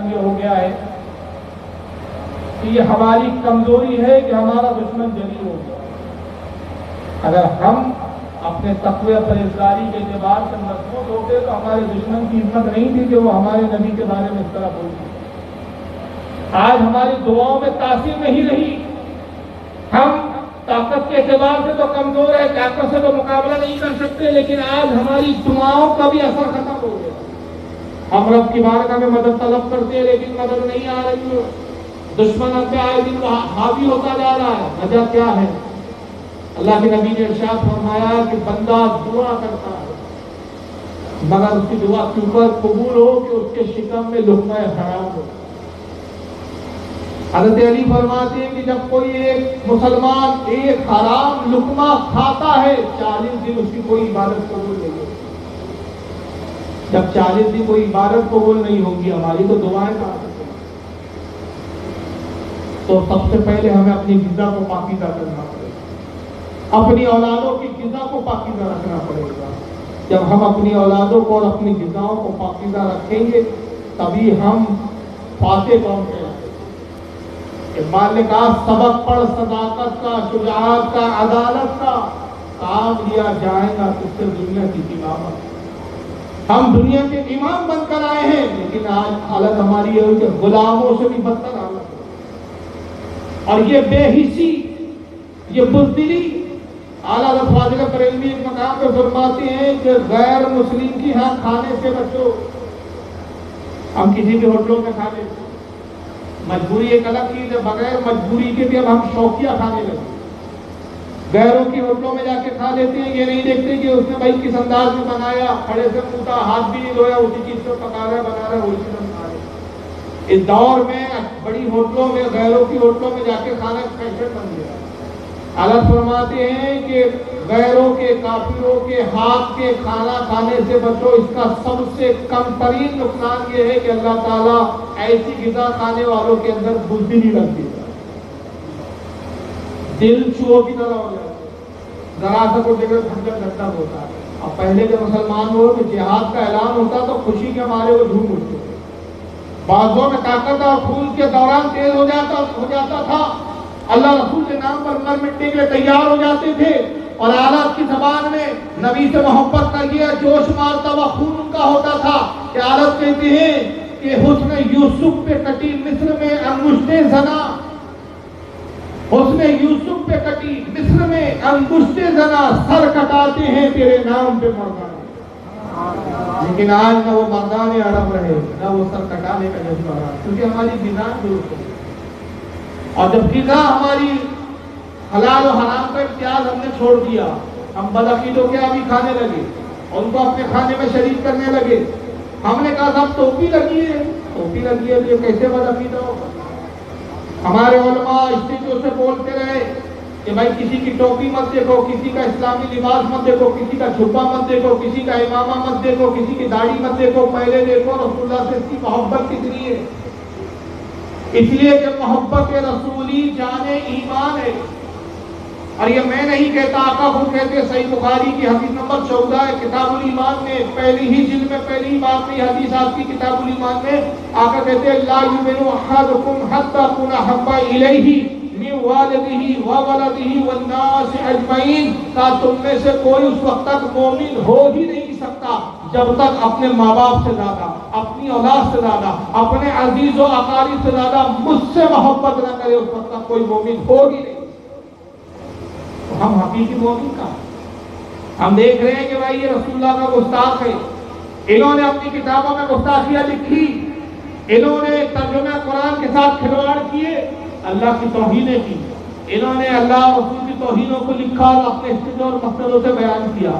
یہ ہو گیا ہے کہ یہ ہماری کمزوری ہے کہ ہمارا دشمن جلیل ہو گیا. اگر ہم اپنے تقوی پرہیزگاری کے اعتبار سے مضبوط ہوتے تو ہمارے دشمن کی ہمت نہیں تھی کہ وہ ہمارے نبی کے بارے میں اس طرح بولتے. آج ہماری دعاؤں میں تاثیر نہیں رہی. ہم طاقت کے اعتبار سے تو کمزور ہے, طاقت سے تو مقابلہ نہیں کر سکتے, لیکن آج ہماری دعاؤں کا بھی اثر ختم ہو گیا. ہم رب کی بارگاہ میں مدد طلب کرتے ہیں لیکن مدد نہیں آ رہی ہے. دشمن ہم پہ آئے دن حاوی ہوتا جا رہا ہے. وجہ کیا ہے؟ اللہ کے نبی نے ارشاد فرمایا کہ بندہ دعا کرتا ہے مگر اس کی دعا کے اوپر قبول ہو کہ اس کے شکم میں لقمہ حرام ہو. حضرت علی فرماتے ہیں کہ جب کوئی ایک مسلمان ایک حرام لقمہ کھاتا ہے 40 دن اس کی کوئی عبادت قبول نہیں ہوتی. جب 40 دن کوئی عبادت قبول نہیں ہوگی ہماری تو دعائیں کہاں سے؟ تو سب سے پہلے ہمیں اپنی غذا کو پاکیزہ کرنا پڑے گا, اپنی اولادوں کی غذا کو پاکیزہ رکھنا پڑے گا. جب ہم اپنی اولادوں کو اور اپنی غذاؤں کو پاکیزہ رکھیں گے تبھی ہم فاتح قوم کہلائیں گے. اقبال نے کہا سبق پڑھ صداقت کا, شجاعت کا, عدالت کا, کام لیا جائے گا تجھ سے دنیا کی امامت. ہم دنیا کے امام بن کر آئے ہیں لیکن آج حالت ہماری ہے کہ غلاموں سے بھی بدتر حالت ہے. اور یہ بے حسی, یہ بزدلی, اعلیٰ حضرت خواجہ بریلوی ایک مقام پہ فرماتے ہیں کہ غیر مسلم کی ہاں کھانے سے بچو. ہم کسی بھی ہوٹلوں میں کھا لیتے, مجبوری ایک الگ چیز ہے, بغیر مجبوری کے بھی اب ہم شوقیہ کھانے لگے. غیروں کی ہوٹلوں میں جا کے کھا لیتے ہیں, یہ نہیں دیکھتے کہ اس نے بھائی کس انداز میں بنایا, کھڑے سے پوچھا, ہاتھ بھی نہیں دھویا, اسی چیز سے پکا رہا ہے, بنا رہا ہے, وہی چیز بنا رہا ہے. اس دور میں بڑی ہوٹلوں میں, غیروں کی ہوٹلوں میں جا کے کھانا فیشن بن گیا. حضرت فرماتے ہیں کہ غیروں کے, کافروں کے ہاتھ کے کھانا کھانے سے بچو. اس کا سب سے کم ترین نقصان یہ ہے کہ اللہ تعالیٰ ایسی غذا کھانے والوں کے اندر بزدلی رکھ دیتا ہے, دل چوہوں کی طرح ہو جاتا ہے, ذرا سا کو دیکھ کر گھنٹہ ہوتا ہے. اب پہلے کے مسلمان ہو کہ جہاد کا اعلان ہوتا تو خوشی کے مارے وہ جھوم اٹھتے تھے. بازوں میں طاقت اور خون کے دوران تیز ہو جاتا تھا. اللہ رسول کے نام پر مر مٹنے کے لیے تیار ہو جاتے تھے. اور عالم کی زبان میں نبی سے محبت کا یہ جوش مارتا ہوا خون ان کا ہوتا تھا کہ عالم کہتے ہیں کہ حسن یوسف پہ کٹی مصر میں انگشتیں زنا, حسن یوسف پہ کٹی مصر میں انگشتیں زنا, سر کٹاتے ہیں تیرے نام پہ مردان. لیکن آج نہ وہ مردان عرب رہے نہ وہ سر کٹانے کا جذبہ رہا, کیونکہ ہماری غذا درست ہے. اور جب غذا ہماری حلال و حرام کا امتیاز ہم نے چھوڑ دیا, ہم بدعقیدوں کے بھی کھانے لگے, ان کو اپنے کھانے میں شریک کرنے لگے. ہم نے کہا صاحب ٹوپی لگی ہے, ٹوپی لگی ہے یہ کیسے بدعقیدہ ہوگا. ہمارے علماء اسٹیجوں سے بولتے رہے کہ بھائی کسی کی ٹوپی مت دیکھو, کسی کا اسلامی لباس مت دیکھو, کسی کا جھبا مت دیکھو, کسی کا امامہ مت دیکھو, کسی کی داڑھی مت دیکھو, پہلے دیکھو رسول اللہ سے اس کی محبت کتنی ہے. اس لیے کہ محبت رسولی جان ایمان ہے. اور یہ میں نہیں کہتا, آقا خود کہتے ہیں, صحیح بخاری کی حدیث نمبر 14 ہے کتاب الایمان میں, پہلی ہی جلد میں پہلی بات میں حدیث آپ کی کتاب الایمان میں آقا کہتے ہیں لا یؤمن احدکم حتی اکون احب الیہ من والدہ وولدہ والناس اجمعین. کہ تم میں سے کوئی اس وقت تک مومن ہو ہی نہیں سکتا جب تک اپنے ماں باپ سے زیادہ, اپنی اولاد سے زیادہ, اپنے عزیز و اقارب سے زیادہ مجھ سے محبت نہ کرے, اس وقت تک کوئی مومن ہو ہی نہیں. ہم حقیقی مومن کا ہم دیکھ رہے ہیں کہ بھائی یہ رسول اللہ کا گستاخ ہے. انہوں نے اپنی کتابوں میں گستاخیاں لکھی, انہوں نے ترجمہ قرآن کے ساتھ کھلواڑ کیے, اللہ کی توہینیں کی, انہوں نے اللہ اور رسول کی توہینوں کو لکھا اور اپنے استدلال اور مقصدوں سے بیان کیا.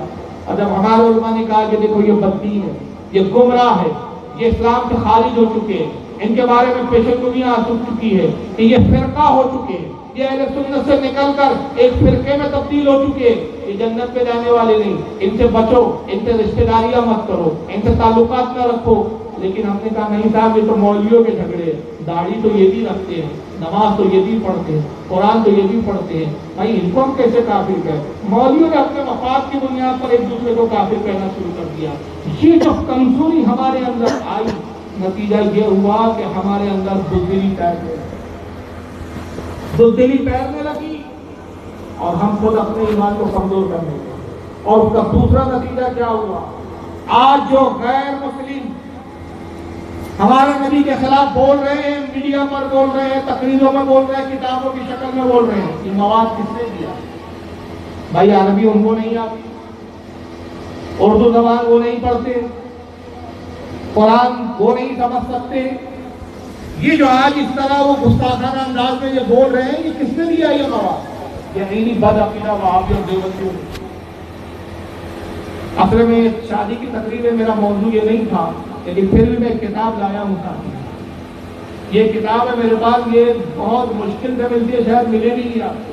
اور جب ہمارے علماء نے کہا کہ دیکھو یہ بددین ہے, یہ گمراہ ہے, یہ اسلام سے خارج ہو چکے ہیں, ان کے بارے میں پیشن گوئیاں آ چکی ہے کہ یہ فرقہ ہو چکے ہیں, یہ اہل سنت سے نکل کر ایک فرقے میں تبدیل ہو چکے ہیں, یہ جنت پہ جانے والے نہیں, ان سے بچو, ان سے رشتہ داریاں مت کرو, ان سے تعلقات نہ رکھو. لیکن ہم نے کہا نہیں صاحب یہ تو مولویوں کے جھگڑے ہیں, داڑھی تو یہ بھی رکھتے ہیں, نماز تو یہ بھی پڑھتے ہیں, قرآن تو یہ بھی پڑھتے ہیں, بھائی ان کو ہم کیسے کافر کہیں. مولویوں نے اپنے مفاد کی بنیاد پر ایک دوسرے کو کافر کہنا شروع کر دیا. یہ جو کمزوری ہمارے اندر آئی نتیجہ یہ ہوا کہ ہمارے اندر بزدلی پیرنے لگی اور ہم خود اپنے ایمان کو کمزور کرنے لگے. اور اس کا دوسرا نتیجہ کیا ہوا؟ آج جو غیر مسلم ہمارے نبی کے خلاف بول رہے ہیں، میڈیا پر بول رہے ہیں، تقریروں میں بول رہے ہیں، کتابوں کی شکل میں بول رہے ہیں، یہ مواد کس نے دیا؟ بھائی عربی ان کو نہیں آتی، اردو زبان وہ نہیں پڑھتے، قرآن وہ نہیں سمجھ سکتے. یہ جو آج اس طرح وہ گستاخانہ انداز میں یہ بول رہے ہیں، یہ کس نے دیا یہ مواد؟ یقینی بد عقیدہ وہابی اور دیوبندیوں نے. اصل میں شادی کی تقریر میں میرا موضوع یہ نہیں تھا، لیکن پھر بھی میں ایک کتاب لایا ہوں ساتھ. یہ کتاب ہے میرے پاس، یہ بہت مشکل سے ملتی ہے، شاید ملے نہیں آپ کو.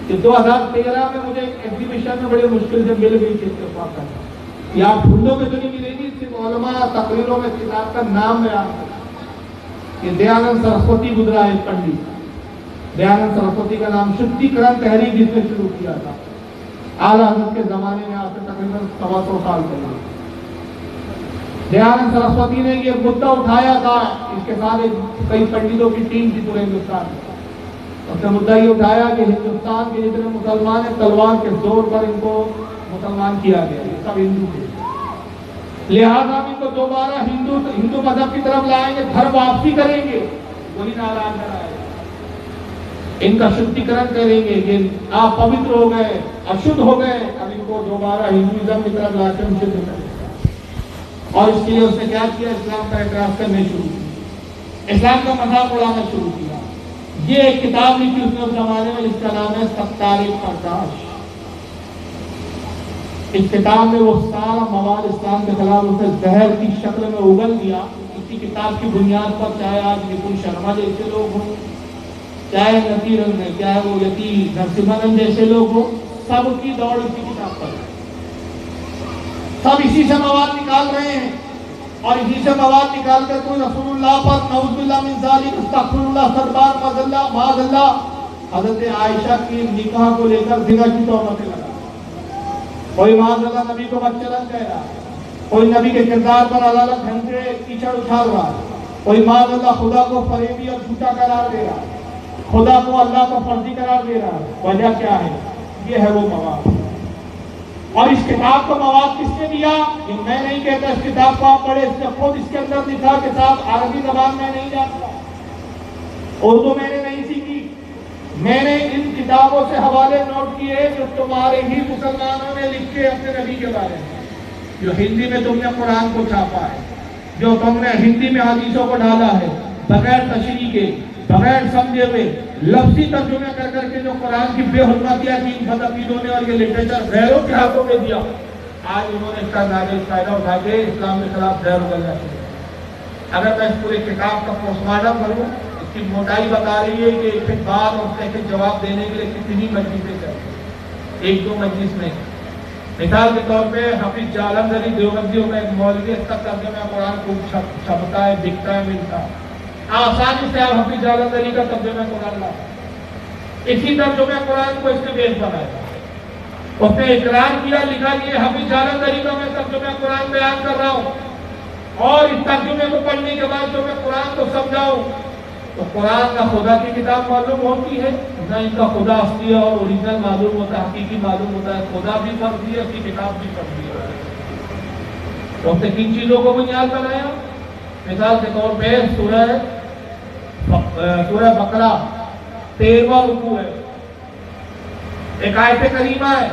کہ 2013 میں مجھے ایک ایگزیبیشن میں بڑے مشکل سے مل گئی تھی اتفاق کا. یہ آپ ڈھونڈو گے تو نہیں ملے گی، صرف علماء تقریروں میں کتاب کا نام بیان ہے. یہ دیانند سرسوتی گزرا ہے پنڈت. دیانند سرسوتی کا نام شدھی کرن تحریک جس نے شروع کیا تھا اعلیٰ حضرت کے زمانے میں، آج سے تقریباً 125 سال پہلے. دیانند سرسوتی نے یہ مدعا اٹھایا تھا، اس کے ساتھ کئی پنڈتوں کی ٹیم تھی پورے ہندوستان میں. اس نے مدعا یہ اٹھایا کہ ہندوستان کے جتنے مسلمان ہیں تلوار کے زور پر ان کو مسلمان کیا گیا، یہ سب ہندو تھے، لہذا ہم ان کو دوبارہ ہندو مذہب کی طرف لائیں گے، گھر واپسی کریں گے. وہی نعرہ لگایا، ان کا شدھی کرن کریں گے کہ آپ پوتر ہو گئے، اشدھ ہو گئے، اب ان کو دوبارہ ہندوازم کی طرف لا کر شدھ کریں. اور اس کے لیے اس نے کیا کیا؟ اسلام کا اعتراض کرنے شروع کیا، اسلام کا مذاق اڑانا شروع کیا. یہ ایک کتاب لکھی اس نے اس زمانے میں، جس کا نام ہے ستار پرداش. اس کتاب میں وہ سارا مواد اسلام کے خلاف اسے زہر کی شکل میں اگل دیا. اسی کتاب کی بنیاد پر چاہے آج نپن شرما جیسے لوگ ہوں، چاہے چاہے وہ یتی نرسمہن جیسے لوگ ہوں، سب کی دوڑ اسی کتاب پر. سب اسی سے مواد نکال رہے ہیں، اور اسی سے مواد نکال کر کوئی رسول اللہ پر نعوذ باللہ من ذالک استغفر اللہ سربار معاذ اللہ حضرت عائشہ کی نکاح کو لے کر زنا کی تہمتیں لگا، کوئی معاذ اللہ نبی کو بچلن کہہ رہا ہے، کوئی نبی کے کردار پر الگ الگ ڈھنگ سے کیچڑ اچھال رہا ہے، کوئی معاذ اللہ خدا کو فریبی اور جھوٹا قرار دے رہا ہے، خدا کو اللہ کو فرضی قرار دے رہا ہے. وجہ کیا ہے؟ یہ ہے وہ مواد. اور اس کتاب کو مواد کس نے دیا؟ کہ میں نہیں کہتا اس کتاب کو آپ پڑھیں، اس نے خود اس کے اندر لکھا کہ صاحب عربی زبان میں نہیں جانتا، اردو میں نے نہیں سیکھی، میں نے ان کتابوں سے حوالے نوٹ کیے جو تمہارے ہی مسلمانوں نے لکھے اپنے نبی کے بارے میں، جو ہندی میں تم نے قرآن کو چھاپا ہے، جو تم نے ہندی میں حدیثوں کو ڈالا ہے، بغیر تشریح کے، بغیر سمجھے ہوئے لفظی ترجمے کر کر کے جو قرآن کی بے حرمتیاں کی بدعقیدوں نے، اور یہ لٹریچر غیروں کے ہاتھوں میں دیا. آج انہوں نے اس کا ناجائز فائدہ اٹھا کے اسلام کے خلاف زہر اگلنا شروع کیا. اگر میں اس پورے کتاب کا پوسٹ مارٹم کروں، اس کی موٹائی بتا رہی ہے کہ ایک بات اور ایک جواب دینے کے لیے کتنی مجلسیں چاہیے. 1-2 مجلس میں مثال کے طور پہ حافظ جالندھری دیوبندیوں میں ایک مولوی، اس کا ترجمہ قرآن خوب چھپتا ہے، بکتا ہے، ملتا ہے. آسانی سے آپ حافظ جالندھری کا ترجمہ قرآن لا، اسی ترجمہ قرآن کو اس نے بیس بنایا. اس نے اقرار کیا، لکھا کہ حافظ جالندھری کا میں ترجمہ قرآن بیان کر رہا ہوں، اور اس ترجمے کو پڑھنے کے بعد جو میں قرآن کو سمجھاؤں تو قرآن نہ خدا کی کتاب معلوم ہوتی ہے، نہ ان کا خدا اصلی اور اوریجنل معلوم ہوتا ہے، حقیقی معلوم ہوتا ہے. خدا بھی فرضی ہے، اس کی کتاب بھی فرضی ہے. اس نے کن چیزوں کو بنیاد بنایا؟ مثال کے طور پہ سورہ بقرہ 13واں رکوع ہے، ایک آیت کریمہ ہے،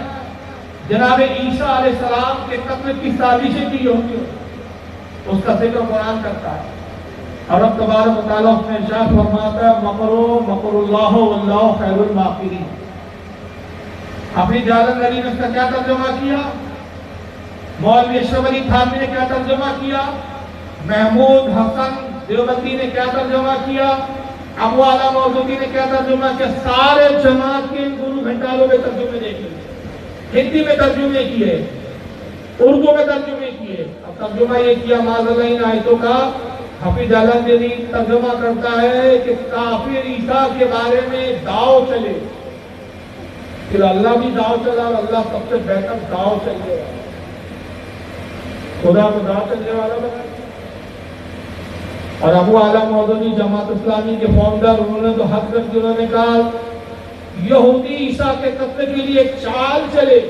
جناب عیسیٰ علیہ السلام کے قتل کی سازشیں کی ہوتی ہیں، اس کا ذکر قرآن کرتا ہے. اور رب تبارک و تعالیٰ اس میں ارشاد فرماتا ہے مکر اللہ واللہ خیر الماکرین. حافظ جالندھری نے اس کا کیا ترجمہ کیا؟ مولوی اشرف علی تھانوی نے کیا ترجمہ کیا؟ محمود حسن دیوبندی نے کیا ترجمہ کیا؟ ابو اعلیٰ مودودی نے کیا ترجمہ کیا؟ سارے جماعت کے ان دونوں گھنٹالوں میں ترجمے دیکھے، ہندی میں ترجمے کیے، اردو میں ترجمے کیے. اب ترجمہ یہ کیا معاذ اللہ ان آیتوں کا. حافظ جالندھری ترجمہ کرتا ہے کہ کافر عیسیٰ کے بارے میں داؤ چلے، پھر اللہ بھی داؤ چلا، اور اللہ سب سے بہتر داؤ چلے، خدا کو داؤ چلنے والا بنا. اور ابو اعلیٰ مودودی جماعت اسلامی کے فاؤنڈر، انہوں نے تو حد تک انہوں نے کہا یہودی عیسیٰ کے قتل کے لیے ایک چال چلے،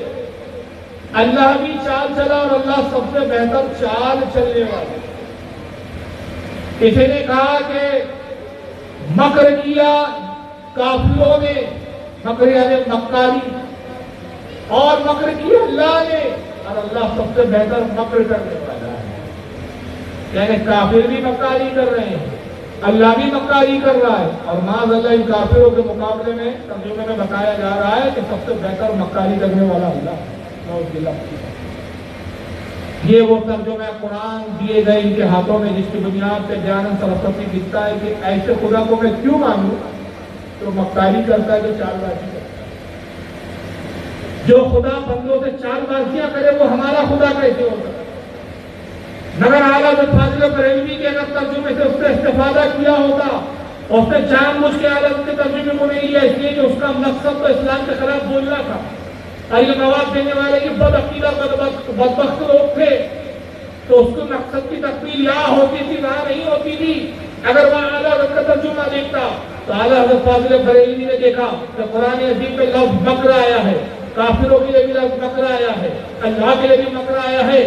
اللہ بھی چال چلا اور اللہ سب سے بہتر چال چلنے والا۔ کسی نے کہا کہ مکر کیا کافروں نے، مکر یعنی مکاری، اور مکر کیا اللہ نے، اور اللہ سب سے بہتر مکر کرنے والا ہے۔ یعنی کافر بھی مکاری کر رہے ہیں، اللہ بھی مکاری کر رہا ہے، اور معاذ اللہ ان کافروں کے مقابلے میں ترجمے میں بتایا جا رہا ہے کہ سب سے بہتر مکاری کرنے والا اللہ ہے۔ یہ وہ ترجمہ قرآن دیے گئے ان کے ہاتھوں میں، جس کی بنیاد پہ دیانند سرسوتی لکھتا ہے کہ ایسے خدا کو میں کیوں مانوں جو مکاری کرتا ہے، جو چال بازی کرتا ہے۔ جو خدا بندوں سے چال بازیاں کرے وہ ہمارا خدا کیسے ہو سکتا ہے؟ مگر اعلیٰ فاضل بریلوی کے اگر ترجمے سے اس نے استفادہ کیا ہوتا، اور اس نے جان بوجھ کے اعلیٰ کے ترجمے کو نہیں لیا، اس لیے کہ اس کا مقصد تو اسلام کے خلاف بولنا تھا، اور یہ مواد دینے والے یہ بد عقیدہ بدبخت لوگ تھے، تو اس کو مقصد کی تکمیل یہاں ہوتی تھی، وہاں نہیں ہوتی تھی۔ اگر وہ اعلیٰ حضرت کا ترجمہ دیکھتا تو اعلیٰ حضرت فاضل بریلوی نے دیکھا کہ قرآن عظیم پہ لفظ مکر آیا ہے، کافروں کے لیے بھی لفظ مکر آیا ہے، اللہ کے لیے بھی مکر آیا ہے،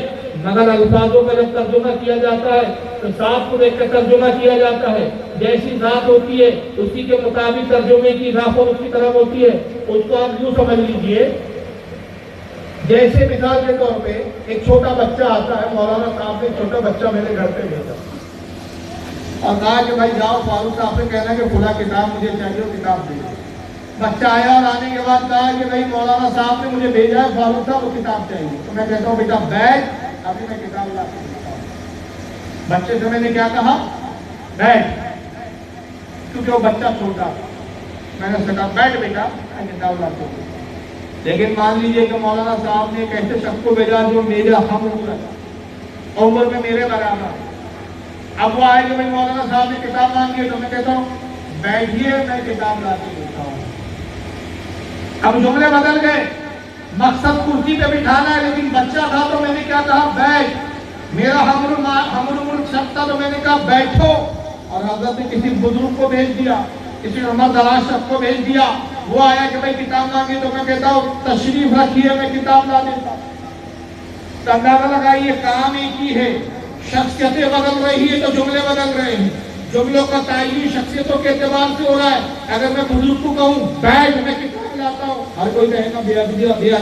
مگر الفاظوں کا جب ترجمہ کیا جاتا ہے تو ذات کو دیکھ کر ترجمہ کیا جاتا ہے، جیسی ذات ہوتی ہے اسی کے مطابق ترجمے کی اضافہ اس کی طرف ہوتی ہے۔ اس کو آپ یوں سمجھ لیجئے، جیسے مثال کے طور پہ ایک چھوٹا بچہ آتا ہے، مولانا صاحب نے چھوٹا بچہ میرے گھر پہ بھیجا اور کہا کہ بھائی جاؤ فاروق صاحب سے کہنا کہ فلاں کتاب مجھے چاہیے، وہ کتاب دے۔ بچہ آیا اور آنے کے بعد کہا کہ بھائی مولانا صاحب نے مجھے بھیجا ہے فاروق صاحب وہ کتاب چاہیے، تو میں کہتا ہوں بیٹا بیٹھ، ابھی میں کتاب لا کے دیتا ہوں۔ بچے سے میں نے کیا کہا؟ بیٹھ، کیونکہ وہ بچہ چھوٹا، میں نے اس سے کہا بیٹھ بیٹا میں کتاب لا کے دیتا ہوں۔ لیکن مان لیجئے کہ مولانا صاحب نے ایک ایسے شخص کو بھیجا جو میرا ہم عمر میں میرے برابر، اب وہ آئے کہ بھائی مولانا صاحب نے کتاب مانگی ہے، تو میں کہتا ہوں بیٹھیے میں کتاب لا کے دیتا ہوں۔ اب جملے بدل گئے، مقصد کرسی پہ بٹھانا ہے، لیکن بچہ تھا تو میں نے کیا کہا بیٹھ، میرا ہمر شخص تھا تو میں نے کہا بیٹھو، اور حضرت نے کسی بزرگ کو بھیج دیا، کسی عمر دراز شخص کو بھیج دیا، وہ آیا کہ بھائی کتاب مانگی، تو میں کہتا ہوں تشریف رکھیے میں کتاب لا دیتا ہوں۔ تو اندازہ لگائیے کام ایک ہی ہے، شخصیتیں بدل رہی ہے تو جملے بدل رہے ہیں، جملوں کا تعین شخصیتوں کے اعتبار سے ہو رہا ہے۔ اگر میں بزرگ کو کہوں بیٹھ میں کتاب لاتا ہوں، ہر کوئی کہے گا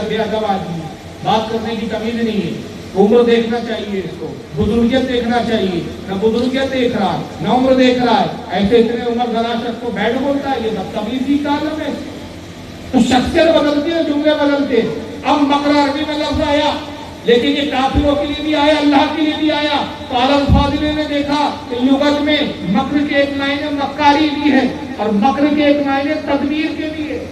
بے ادب آدمی، بات کرنے کی تمیز نہیں ہے، عمر دیکھنا چاہیے، اس کو بزرگیت دیکھنا چاہیے، نہ بزرگیت دیکھ رہا نہ عمر دیکھ رہا ہے، ایسے اتنے عمر دراز شخص کو بیٹھ بولتا ہے، یہ بدتمیزی کا عالم ہے۔ تو شخصیت بدلتی ہے، جملے بدلتے ہیں۔ اب مکر عربی میں لفظ آیا، لیکن یہ کافروں کے لیے بھی آیا، اللہ کے لیے بھی آیا، تو اعلیٰ فاضل نے دیکھا کہ لغت میں مکر کے ایک معنی مکاری بھی ہے اور مکر کے ایک معنی تدبیر کے بھی ہے۔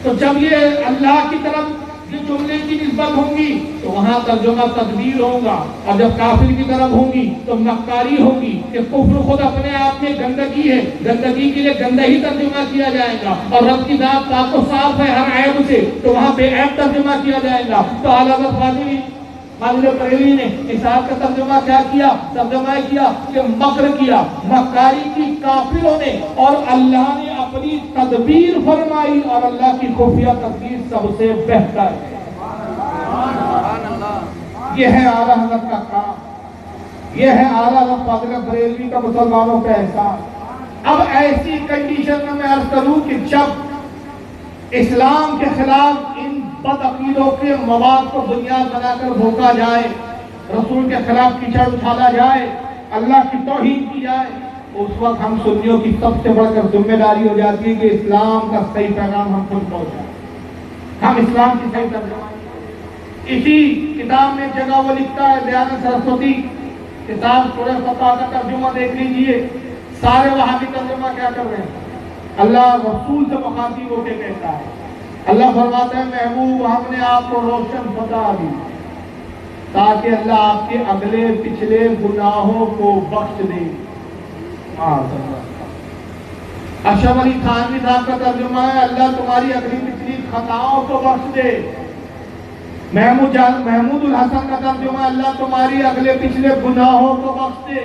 تو جب یہ اللہ کی طرف یہ جملے کی نسبت ہوں گی تو وہاں ترجمہ تدبیر ہوگا، اور جب کافر کی طرف ہوں گی تو مکاری ہوگی، کہ کفر خود اپنے آپ میں گندگی ہے، گندگی کے لیے گندہ ہی ترجمہ کیا جائے گا، اور رب کی ذات پاک و صاف ہے ہر عیب سے، تو وہاں بے عیب ترجمہ کیا جائے گا۔ تو اعلیٰ فاضل بریلوی نے اس آیت کا ترجمہ کیا کیا؟ ترجمہ کیا کہ مکر کیا، مکاری کی کافروں نے، اور اللہ نے اپنی تدبیر فرمائی، اور اللہ کی خفیہ تدبیر سب سے بہتر ہے۔ یہ ہے اعلیٰ حضرت کا کام، یہ ہے اعلیٰ حضرت فاضل بریلوی کا مسلمانوں کا احساس۔ اب ایسی کنڈیشن میں عرض کروں کہ جب اسلام کے خلاف ان بد عقیدوں کے مواد کو بنیاد بنا کر بھونکا جائے، رسول کے خلاف کیچڑ اچھالا جائے، اللہ کی توہین کی جائے، اس وقت ہم سنیوں کی سب سے بڑھ کر ذمہ داری ہو جاتی ہے کہ اسلام کا صحیح پیغام ہم خود پہنچائیں، ہم اسلام کی صحیح ترجمہ۔ اسی کتاب میں جگہ وہ لکھتا ہے، دیانند سرسوتی کتاب سورہ فتح کا ترجمہ دیکھ لیجئے، سارے وہابی ترجمہ کیا کر رہے ہیں؟ اللہ رسول سے مخاطب ہو کے کہتا ہے، اللہ فرماتا ہے محبوب ہم نے آپ کو روشن فتح دی تاکہ اللہ آپ کے اگلے پچھلے گناہوں کو بخش دے۔ اشرف علی تھانوی صاحب کا ترجمہ ہے، اللہ تمہاری اگلی پچھلی خطاؤں کو بخش دے۔ محمود الحسن کا ترجمہ، اللہ تمہاری اگلے پچھلے گناہوں کو بخش دے۔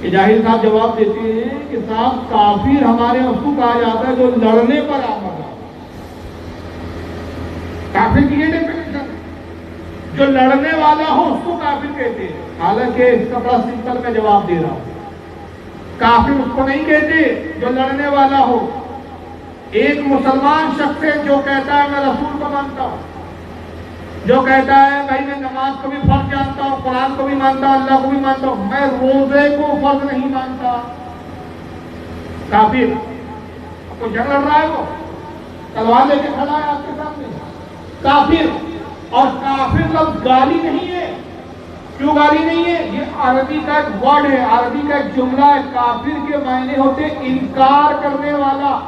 کہ جاہل صاحب جواب دیتے ہیں کہ صاحب کافر ہمارے اس کو کہا جاتا ہے جو لڑنے پر آمد ہے. کافر کی یہ ڈیفینیشن، جو لڑنے والا ہو اس کو کافر کہتے ہیں. حالانکہ اس کا بڑا سمپل میں جواب دے رہا ہوں. کافر اس کو نہیں کہتے جو لڑنے والا ہو. ایک مسلمان شخص ہے جو کہتا ہے میں رسول کو مانتا ہوں، جو کہتا ہے بھائی میں نماز کو بھی فرض جانتا ہوں، قرآن کو بھی مانتا ہوں، اللہ کو بھی مانتا ہوں، میں روزے کو فرض نہیں مانتا، کافر. اب کوئی جنگ لڑ رہا ہے، وہ تلوار لے کے کھڑا ہے آپ کے سامنے، کافر. اور کافر لفظ گالی نہیں ہے. کیوں گالی نہیں ہے؟ یہ عربی کا ایک ورڈ ہے، عربی کا ایک جملہ ہے. کافر کے معنی ہوتے انکار کرنے والا،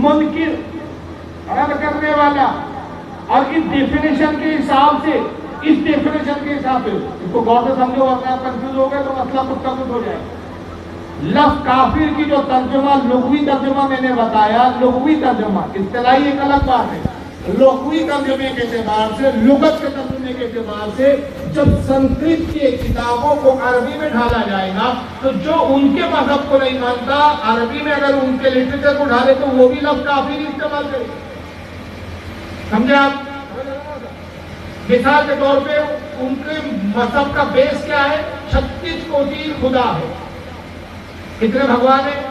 منکر، رد کرنے والا. اور اس ڈیفینیشن کے حساب سے، اس کو غور سے سمجھو، ورنہ آپ کنفیوز ہو گئے تو مسئلہ کچھ نہ کچھ ہو جائے. لفظ کافر کی جو ترجمہ، لغوی ترجمہ میں نے بتایا، لغوی ترجمہ، اصطلاحی ایک الگ بات ہے. لغوی ترجمے کے اعتبار سے، لغت کے ترجمے کے اعتبار سے جب سنسکرت کی کتابوں کو عربی میں ڈھالا جائے گا تو جو ان کے مذہب کو نہیں مانتا، عربی میں اگر ان کے لٹریچر کو ڈھالے تو وہ بھی لفظ کافر ہی استعمال کرے. سمجھے آپ؟ مثال کے طور پہ ان کے مذہب کا بیس کیا ہے؟ 36 کوٹی خدا ہے. کتنے بھگوان ہیں؟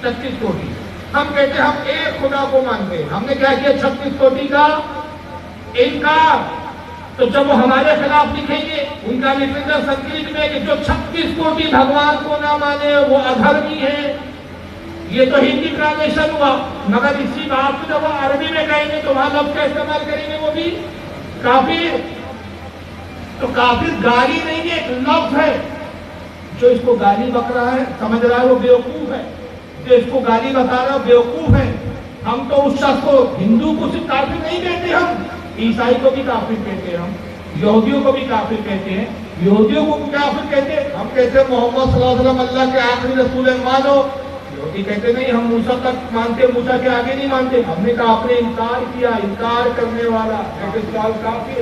36 کوٹی. ہم کہتے ہیں ہم ایک خدا کو مانتے ہیں. ہم نے کیا کیا؟ 36 کوٹی کا انکار. تو جب وہ ہمارے خلاف لکھیں گے، ان کا لٹریچر سنسکرت میں کہ جو 36 کوٹی بھگوان کو نہ مانے وہ ادھرمی ہے، یہ تو ہندی ٹرانسلیشن ہوا. مگر اسی بات کو جب وہ عربی میں کہیں گے تو وہاں لفظ کا استعمال کریں گے، وہ بھی کافر. تو کافر گالی نہیں ہے، ایک لفظ ہے. جو اس کو گالی بک رہا ہے، سمجھ رہا ہے وہ بیوقوف ہے. جو اس کو گالی بتا رہا ہے بیوقوف ہے. ہم تو اس شخص کو، ہندو کو صرف کافر نہیں کہتے، ہم عیسائی کو بھی کافر کہتے ہیں، ہم یہودیوں کو بھی کافر کہتے ہیں. یہودیوں کو بھی کافر کہتے ہیں. ہم کہتے ہیں محمد صلی اللہ علیہ وسلم اللہ کے آخری رسول ہیں، مانو. یہودی کہتے نہیں، ہم موسیٰ تک مانتے، موسیٰ کے آگے نہیں مانتے. ہم نے کہا آپ نے انکار کیا، انکار کرنے والا کافر.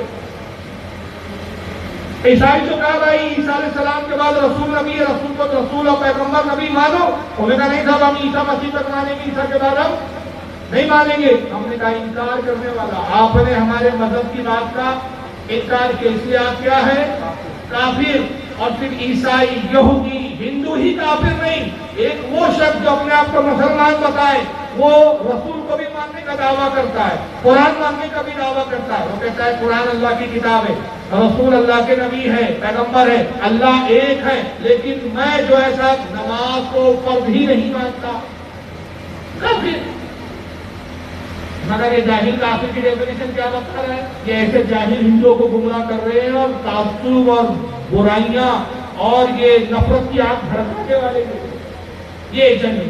عیسائی تو کہا بھائی عیسیٰ علیہ السلام کے بعد رسول نبی ہے، رسول کو رسول اور پیغمبر نبی مانو. انہوں نے کہا نہیں صاحب ہم عیسیٰ مسیح تک مانیں گے، عیسیٰ کے بعد ہم نہیں مانیں گے. ہم نے کہا انکار کرنے والا. آپ نے ہمارے مذہب کی بات کا انکار کیا، اس لیے آپ کیا ہے؟ کافر. اور پھر عیسائی، یہودی، ہندو ہی کافر نہیں. ایک وہ شخص جو اپنے آپ کو مسلمان بتائے، وہ رسول کو بھی ماننے کا دعویٰ کرتا ہے، قرآن ماننے کا بھی دعویٰ کرتا ہے. وہ کہتا ہے قرآن اللہ کی کتاب ہے، رسول اللہ کے نبی ہے، پیغمبر ہے، اللہ ایک ہے، لیکن میں جو ایسا نماز کو فرض ہی نہیں مانتا. کافر. مگر یہ جاہل کافر کی ڈیفینیشن کیا بتا رہا ہے؟ یہ ایسے جاہل ہندوؤں کو گمراہ کر رہے ہیں اور تعصب اور برائیاں اور یہ نفرت کی آگ بھڑکانے والے یہ ایجنٹ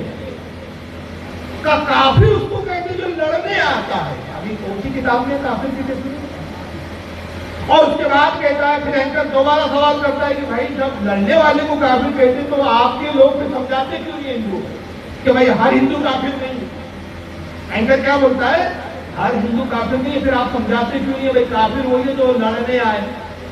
کا کافر اس کو کہتے جو لڑنے آتا ہے. ابھی کون سی کتاب میں کافر کی ڈیفینیشن؟ اور اس کے بعد کہتا ہے، پھر اینکر دوبارہ سوال کرتا ہے کہ بھائی جب لڑنے والے کو کافر کہتے تو آپ کے لوگ پھر سمجھاتے کیوں نہیں ہندو کہ بھائی ہر ہندو کافر نہیں. اینکر کیا بولتا ہے؟ ہر ہندو کافر نہیں ہے. پھر آپ سمجھاتے کیوں نہیں ہے؟ بھائی کافر وہی ہے جو لڑنے آئے.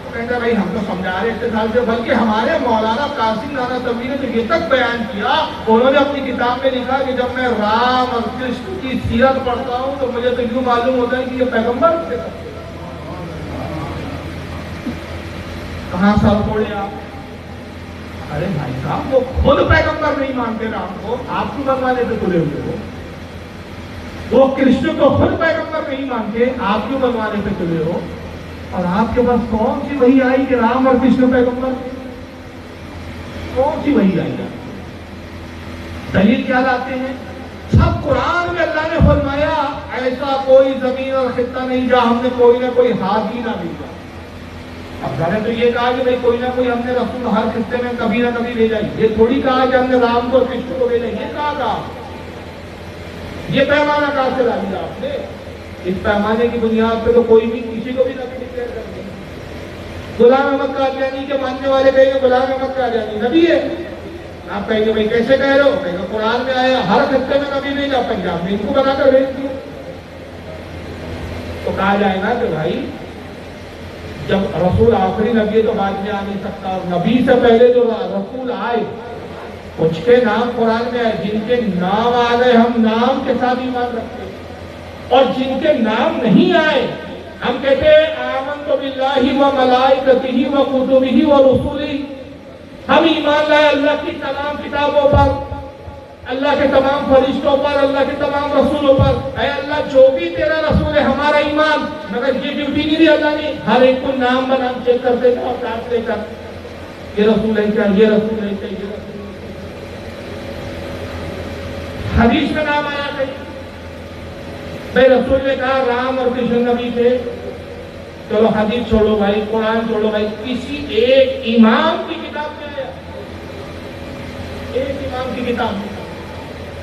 تو کہتا ہے بھائی ہم تو سمجھا رہے اتنے سال سے، بلکہ ہمارے مولانا قاسم نانا تنویر نے تو یہ تک بیان کیا، انہوں نے اپنی کتاب میں لکھا کہ جب میں رام اور کرشن کی سیرت پڑھتا ہوں تو مجھے تو یوں معلوم ہوتا ہے کہ یہ پیغمبر تھے. کہاں سر پھوڑے آپ؟ ارے بھائی صاحب وہ خود پیغمبر نہیں مانتے رام کو، آپ کو بنوانے پہ تلے ہوئے ہو. وہ کرشن کو خود پیغمبر نہیں مانتے، آپ کیوں بنوانے پہ تلے ہو؟ اور آپ کے پاس کون سی وحی آئی کہ رام اور کرشن پیغمبر؟ کون سی وحی آئی؟ دلیل کیا لاتے ہیں؟ سب قرآن میں اللہ نے فرمایا ایسا کوئی زمین اور خطہ نہیں جہاں ہم نے کوئی نہ کوئی ہادی نہ بھیجا. اب میں نے تو یہ کہا کہ بھائی کوئی نہ کوئی ہم نے رسول ہر خطے میں کبھی نہ کبھی بھیجا. یہ تھوڑی کہا کہ ہم نے رام کو اور کرشن کو بھیجا. یہ کہا تھا. یہ پیمانہ کہاں سے لا دیا آپ نے؟ اس پیمانے کی بنیاد پہ تو کوئی بھی کسی کو بھی نبی ڈکلیئر کر دیں. غلام احمد قادیانی کے ماننے والے کہیں گے غلام احمد قادیانی نبی ہے. آپ کہیں گے بھائی کیسے کہہ رہے ہو؟ کہیں گے قرآن میں آیا ہر خطے میں نبی بھیجا، پنجاب میں ان کو بنا کر بھیج دیا. تو کہا جائے گا کہ بھائی جب رسول آخری نبی ہے تو بعد میں آ نہیں سکتا، اور نبی سے پہلے جو رسول آئے کچھ کے نام قرآن میں ہے، جن کے نام آ گئے ہم نام کے ساتھ ایمان رکھتے ہیں، اور جن کے نام نہیں آئے ہم کہتے ہیں آمنت باللہ و ملائکتہ و کتبہ و رسلہ، ہم ایمان لائے اللہ کی تمام کتابوں پر، اللہ کے تمام فرشتوں پر، اللہ کے تمام رسولوں پر۔ اے اللہ جو بھی تیرا رسول ہے ہمارا ایمان، مگر یہ ڈیوٹی نہیں دی اللہ نے، ہر ایک کو نام بنام چیک کرتے تھے اور کاٹ لے کر یہ رسول ہے کیا، یہ رسول ہے کیا، یہ رسول ہے کیا۔ حدیث میں نام آیا کہیں بھائی رسول نے کہا رام اور کرشن نبی تھے، چلو حدیث چھوڑو بھائی، قرآن چھوڑو بھائی، کسی ایک امام کی کتاب میں آیا، ایک امام کی کتاب میں،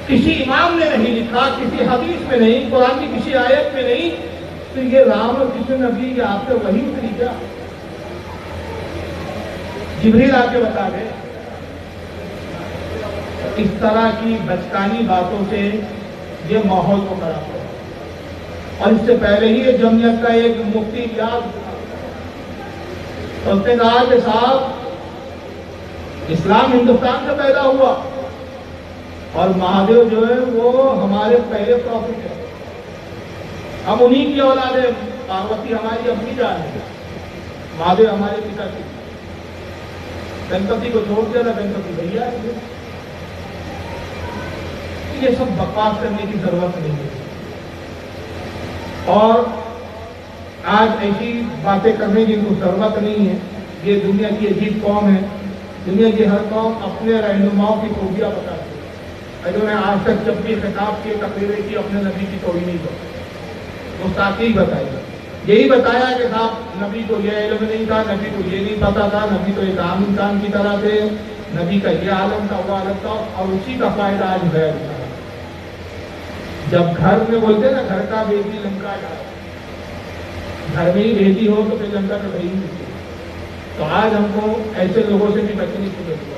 کسی امام نے نہیں لکھا، کسی حدیث میں نہیں، قرآن کی کسی آیت میں نہیں، تو یہ رام اور کرشن نبی یہ آپ سے وہی اتری کیا؟ جبریل آ کے بتا دے۔ اس طرح کی بچکانی باتوں سے یہ ماحول کو خراب کرے، اور اس سے پہلے ہی یہ جمعیت کا ایک مفتی یاد اس نے کہا کہ صاحب اسلام ہندوستان سے پیدا ہوا اور مہادیو جو ہے وہ ہمارے پہلے پروفٹ ہے، ہم انہی کی اولاد ہے، پاروتی ہماری اپنی جان ہے، مہادیو ہمارے پتا کی، گنپتی کو چھوڑ دیا تھا، گنپتی بھیا ہے۔ یہ سب بکواس کرنے کی ضرورت نہیں ہے، اور آج ایسی باتیں کرنے کی کوئی ضرورت نہیں ہے۔ یہ دنیا کی عجیب قوم ہے، دنیا کی ہر قوم اپنے رہنماؤں کی خوبیاں بتاتی ہے۔ انہوں نے آج تک جب بھی خطاب کی تقریریں کی اپنے نبی کی توہین نہیں کی، گستاخی بتائی، یہی بتایا کہ صاحب نبی کو یہ علم نہیں تھا، نبی کو یہ نہیں پتا تھا، نبی تو ایک عام انسان کی طرح تھے، نبی کا یہ عالم تھا وہ عالم تھا، اور اسی کا فائدہ آج غیر ہوتا ہے۔ جب گھر میں بولتے نا گھر کا بیٹی لنکا جائے، گھر میں ہی بیٹی ہو تو پھر لنکا تو نہیں ملتی، تو آج ہم کو ایسے لوگوں سے بھی بچنے کی ضرورت ہے،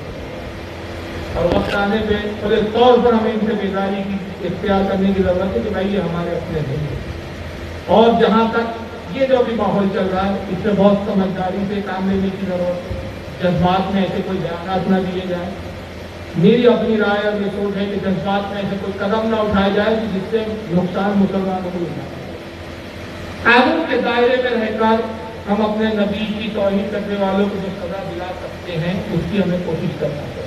اور وقت آنے پہ پورے طور پر ہمیں ان سے بیداری کی اختیار کرنے کی ضرورت ہے کہ بھائی یہ ہمارے اپنے نہیں ہیں، اور جہاں تک یہ جو بھی ماحول چل رہا ہے اس سے بہت سمجھداری سے کام لینے کی ضرورت ہے، جذبات میں ایسے کوئی بیانات نہ دیے جائیں۔ میری اپنی رائے اور یہ سوچ ہے کہ جذبات میں ایسے کوئی قدم نہ اٹھایا جائے جس سے نقصان مسلمانوں کو ہوگا۔ قانون کے دائرے میں رہ کر ہم اپنے نبی کی توہین کرنے والوں کو جو سزا دلا سکتے ہیں اس کی ہمیں کوشش کرنا چاہیے،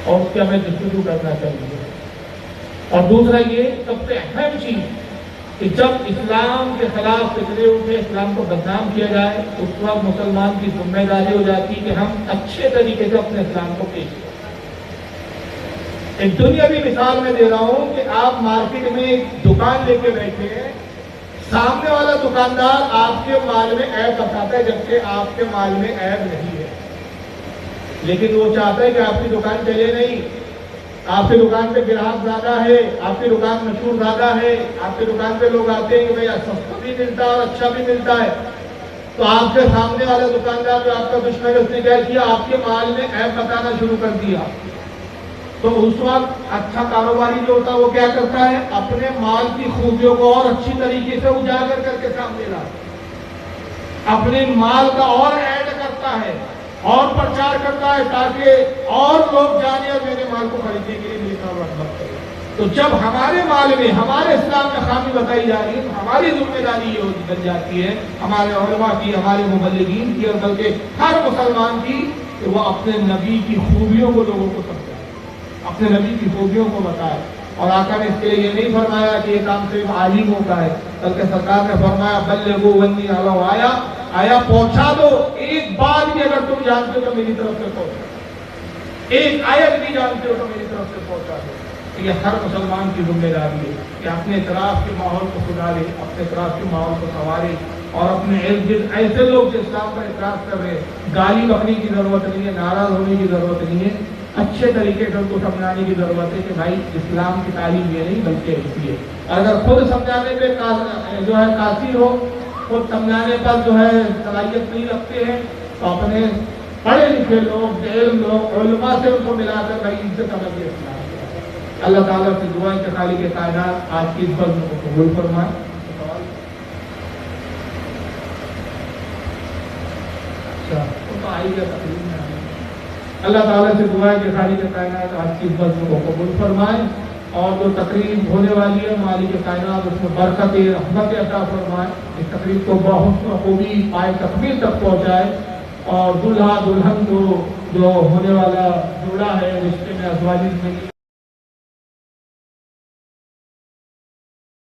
اور اس کی ہمیں جستجو کرنا چاہیے۔ اور دوسرا یہ سب سے اہم چیز کہ جب اسلام کے خلاف فکرے اٹھے، اسلام کو بدنام کیا جائے، اس وقت مسلمان کی ذمہ داری ہو جاتی ہے کہ ہم اچھے طریقے سے اپنے اسلام کو پیش کریں۔ ایک دنیاوی مثال میں دے رہا ہوں کہ آپ مارکیٹ میں ایک دکان لے کے بیٹھے ہیں، سامنے والا دکاندار آپ کے مال میں عیب بتاتا ہے جبکہ آپ کے مال میں عیب نہیں ہے، لیکن وہ چاہتا ہے کہ آپ کی دکان چلے نہیں، آپ کی دکان پہ گراہک زیادہ ہے، آپ کی دکان مشہور زیادہ ہے، آپ کی دکان پہ لوگ آتے ہیں کہ بھئی سستا بھی ملتا ہے اور اچھا بھی ملتا ہے، تو آپ کے سامنے والا دکاندار جو آپ کا دشمن ہے اس نے کیا کیا، آپ کے مال میں عیب بتانا شروع کر دیا۔ تو اس وقت اچھا کاروباری جو ہوتا ہے وہ کیا کرتا ہے، اپنے مال کی خوبیوں کو اور اچھی طریقے سے اجاگر کر کے سامنے لاتا، اپنے مال کا اور ایڈ کرتا ہے اور پرچار کرتا ہے تاکہ اور لوگ جانے اور میرے مال کو خریدنے کے لیے میرے کاروبار مت کرے۔ تو جب ہمارے مال میں ہمارے اسلام میں خامی بتائی جا رہی ہے تو ہماری ذمہ داری یہ بن جاتی ہے، ہمارے علماء کی، ہمارے مبلغین کی، اور بلکہ ہر مسلمان کی، کہ وہ اپنے نبی کی خوبیوں کو لوگوں کو سمجھائے، اپنے نبی کی خوبیوں کو بتائے۔ اور آقا نے اس کے لیے یہ نہیں فرمایا کہ یہ کام صرف عالموں کا ہے، بلکہ سرکار نے فرمایا بلغوا عنی ولو آیا، آیا پہنچا دو، ایک بات بھی اگر تم جانتے ہو تو میری طرف سے پہنچا، ایک آیت بھی جانتے ہو تو میری طرف سے پہنچا دو۔ یہ ہر مسلمان کی ذمہ داری ہے کہ اپنے اطراف کے ماحول کو سدھارے، اپنے اطراف کے ماحول کو سنوارے، اور اپنے ارد گرد ایسے لوگ جو اسلام کا اعتراض کر رہے ہیں، گالی بکنے کی ضرورت نہیں ہے، ناراض ہونے کی ضرورت نہیں ہے، اچھے طریقے سے ان کو سمجھانے کی ضرورت ہے کہ بھائی اسلام کی تعلیم یہ نہیں بلکہ ایسی ہے۔ اور اگر خود سمجھانے پہ جو ہے قاصر ہو، خود سمجھانے پر جو ہے صلاحیت نہیں رکھتے ہیں، تو اپنے پڑھے لکھے لوگ، علم لوگ، علماء سے ان کو ملا کر بھائی ان سے سمجھ کے اسلام۔ اللہ تعالیٰ سے دعا ہے کہ خالق کائنات آج کی اس بزم کو قبول فرمائے۔ خالق تقریب میں آئے. اللہ تعالیٰ سے دعا ہے کہ خالق کائنات آج کی اس بزم کو قبول فرمائے اور جو تقریب ہونے والی ہے مالک کائنات اس میں برکت رحمت عطا فرمائے. اس تقریب کو بحسن خوبی پائے تکمیل تک پہنچائے اور دلہا دلہن کو جو ہونے والا جوڑا ہے رشتے میں ازواجی زندگی